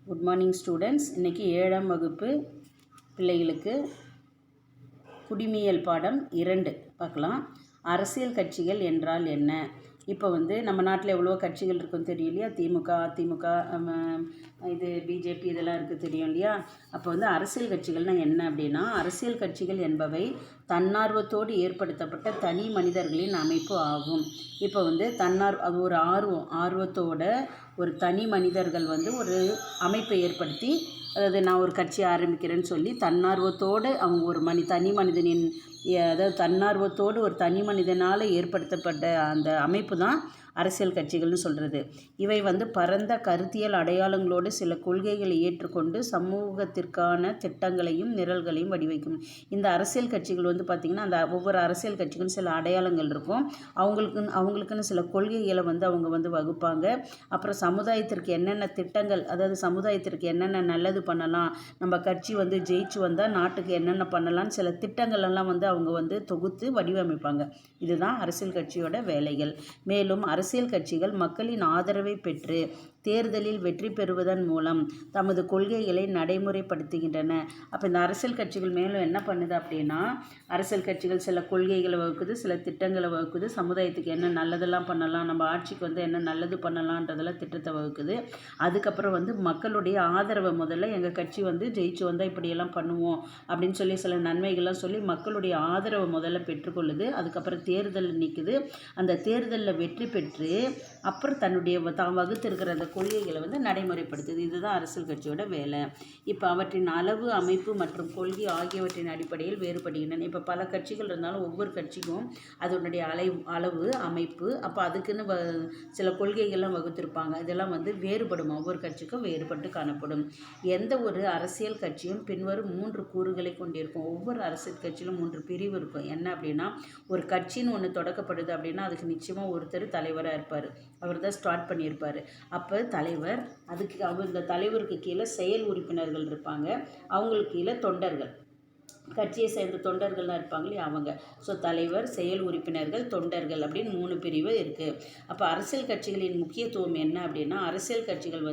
Good morning students. இன்றைக்கி 7ஆம் வகுப்பு பிள்ளைகளுக்கு குடிமியல் பாடம் 2 பார்க்கலாம். அரசியல் கட்சிகள் என்றால் என்ன? இப்போ நம்ம நாட்டில் எவ்வளோ கட்சிகள் இருக்குன்னு தெரியும் இல்லையா? திமுக, அதிமுக, இது பிஜேபி இதெல்லாம் இருக்குது தெரியும் இல்லையா? அப்போ அரசியல் கட்சிகள்னால் என்ன அப்படின்னா, அரசியல் கட்சிகள் என்பவை தன்னார்வத்தோடு ஏற்படுத்தப்பட்ட தனி மனிதர்களின் அமைப்பு ஆகும். இப்போ அது ஒரு ஆர்வத்தோட ஒரு தனி மனிதர்கள் ஒரு அமைப்பை ஏற்படுத்தி, அதாவது நான் ஒரு கட்சி ஆரம்பிக்கிறேன்னு சொல்லி தன்னார்வத்தோடு அவங்க ஒரு தனி மனிதனின், அதாவது தன்னார்வத்தோடு ஒரு தனி மனிதனால் ஏற்படுத்தப்பட்ட அந்த அமைப்பு தான் அரசியல் கட்சிகள்னு சொல்கிறது. இவை பரந்த கருத்தியல் அடையாளங்களோடு சில கொள்கைகளை ஏற்றுக்கொண்டு சமூகத்திற்கான திட்டங்களையும் நிரல்களையும் வடிவமைக்கும். இந்த அரசியல் கட்சிகள் பார்த்திங்கன்னா, அந்த ஒவ்வொரு அரசியல் கட்சிக்கும் சில அடையாளங்கள் இருக்கும். அவங்களுக்குன்னு சில கொள்கைகளை அவங்க வகுப்பாங்க. அப்புறம் சமுதாயத்திற்கு என்னென்ன திட்டங்கள், அதாவது சமுதாயத்திற்கு என்னென்ன நல்லது பண்ணலாம், நம்ம கட்சி ஜெயிச்சு வந்தால் நாட்டுக்கு என்னென்ன பண்ணலான்னு சில திட்டங்கள் எல்லாம் அவங்க தொகுத்து வடிவமைப்பாங்க. இதுதான் அரசியல் கட்சியோட வேலைகள். மேலும் அரசியல் கட்சிகள் மக்களின் ஆதரவை பெற்று தேர்தலில் வெற்றி பெறுவதன் மூலம் தமது கொள்கைகளை நடைமுறைப்படுத்துகின்றன. அப்போ இந்த அரசியல் கட்சிகள் மேலும் என்ன பண்ணுது அப்படின்னா, அரசியல் கட்சிகள் சில கொள்கைகளை வகுக்குது, சில திட்டங்களை வகுக்குது, சமுதாயத்துக்கு என்ன நல்லதெல்லாம் பண்ணலாம், நம்ம ஆட்சிக்கு என்ன நல்லது பண்ணலான்றதெல்லாம் திட்டத்தை வகுக்குது. அதுக்கப்புறம் மக்களுடைய ஆதரவை முதல்ல எங்கள் கட்சி ஜெயிச்சு வந்தால் இப்படியெல்லாம் பண்ணுவோம் அப்படின்னு சொல்லி சில நன்மைகள்லாம் சொல்லி மக்களுடைய ஆதரவை முதல்ல பெற்றுக்கொள்ளுது. அதுக்கப்புறம் தேர்தல் நிற்குது. அந்த தேர்தலில் வெற்றி பெற்று அப்புறம் தன்னுடைய தான் வகுத்திருக்கிற அந்த கொள்கைகளை நடைமுறைப்படுத்துது. இதுதான் அரசியல் கட்சியோட வேலை. இப்போ அவற்றின் அளவு, அமைப்பு மற்றும் கொள்கை ஆகியவற்றின் அடிப்படையில் வேறுபடுகின்றன. இப்போ பல கட்சிகள் இருந்தாலும் ஒவ்வொரு கட்சிக்கும் அதனுடைய அளவு, அமைப்பு, அப்போ அதுக்குன்னு சில கொள்கைகள்லாம் வகுத்திருப்பாங்க. இதெல்லாம் வேறுபடும், ஒவ்வொரு கட்சிக்கும் வேறுபட்டு காணப்படும். எந்த ஒரு அரசியல் கட்சியும் பின்வரும் 3 கூறுகளை கொண்டிருக்கும். ஒவ்வொரு அரசியல் கட்சியிலும் 3 பிரிவு இருக்கும். என்ன அப்படின்னா, ஒரு கட்சின்னு ஒன்று தொடக்கப்படுது அப்படின்னா அதுக்கு நிச்சயமாக ஒருத்தர் தலைவராக இருப்பார். அவர் தான் ஸ்டார்ட் பண்ணியிருப்பார். அப்போ தலைவர், இந்த தலைவருக்கு கீழே செயல் உறுப்பினர்கள் இருப்பாங்க, அவங்களுக்கு கீழே தொண்டர்கள், கட்சியை சேர்ந்த தொண்டர்கள்லாம் இருப்பாங்க இல்லையா அவங்க. ஸோ தலைவர், செயல் உறுப்பினர்கள், தொண்டர்கள் அப்படின்னு 3 பிரிவு இருக்குது. அப்போ அரசியல் கட்சிகளின் முக்கியத்துவம் என்ன அப்படின்னா, அரசியல் கட்சிகள்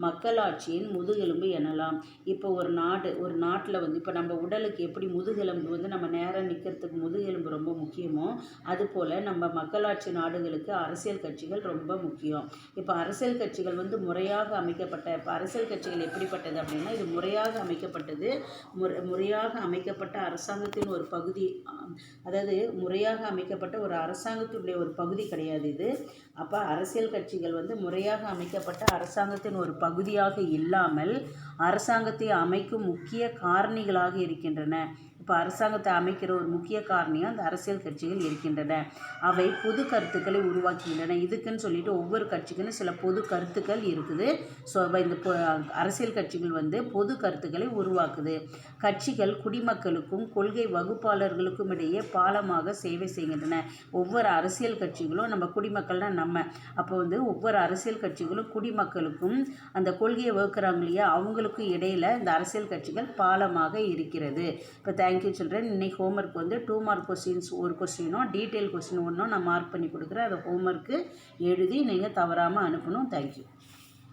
மக்களாட்சியின் முதுகெலும்பு எனலாம். இப்போ ஒரு நாட்டில் இப்போ நம்ம உடலுக்கு எப்படி முதுகெலும்பு நம்ம நேராக நிற்கிறதுக்கு முதுகெலும்பு ரொம்ப முக்கியமோ, அதுபோல் நம்ம மக்களாட்சி நாடுகளுக்கு அரசியல் கட்சிகள் ரொம்ப முக்கியம். இப்போ அரசியல் கட்சிகள் முறையாக அமைக்கப்பட்ட, இப்போ அரசியல் கட்சிகள் எப்படிப்பட்டது அப்படின்னா, இது முறையாக அமைக்கப்பட்டது, முறையாக அமைக்கப்பட்ட அரசாங்கத்தின் ஒரு பகுதி, அதாவது முறையாக அமைக்கப்பட்ட ஒரு அரசாங்கத்தினுடைய ஒரு பகுதி கிடையாது இது. அப்போ அரசியல் கட்சிகள் முறையாக அமைக்கப்பட்ட அரசாங்கத்தின் ஒரு பகுதியாக இல்லாமல் அரசாங்கத்தை அமைக்கும் முக்கிய காரணிகளாக இருக்கின்றன. இப்போ அரசாங்கத்தை அமைக்கிற ஒரு முக்கிய காரணியாக அந்த அரசியல் கட்சிகள் இருக்கின்றன. அவை பொது கருத்துக்களை உருவாக்குகின்றன. இதுக்குன்னு சொல்லிட்டு ஒவ்வொரு கட்சிக்குன்னு சில பொது கருத்துக்கள் இருக்குது. ஸோ இந்த அரசியல் கட்சிகள் பொது கருத்துக்களை உருவாக்குது. கட்சிகள் குடிமக்களுக்கும் கொள்கை வகுப்பாளர்களுக்கும் இடையே பாலமாக சேவை செய்கின்றன. ஒவ்வொரு அரசியல் கட்சிகளும் நம்ம குடிமக்கள்னால் நம்ம, அப்போ ஒவ்வொரு அரசியல் கட்சிகளும் குடிமக்களுக்கும் அந்த கொள்கையை வகுக்கிறாங்க இல்லையா, அவங்களுக்கும் இடையில் இந்த அரசியல் கட்சிகள் பாலமாக இருக்கிறது. இப்போ தேங்க்யூ சில்ட்ரன். இன்னைக்கு ஹோம்ஒர்க் 2 மார்க் கொஸ்டின்ஸ், ஒரு கொஸ்டினும் டீட்டெயில் கொஸ்டின் ஒன்றும் நான் மார்க் பண்ணி கொடுக்குறேன். அதை ஹோம்ஒர்க்கு எழுதி நீங்கள் தவறாமல் அனுப்பணும். தேங்க்யூ.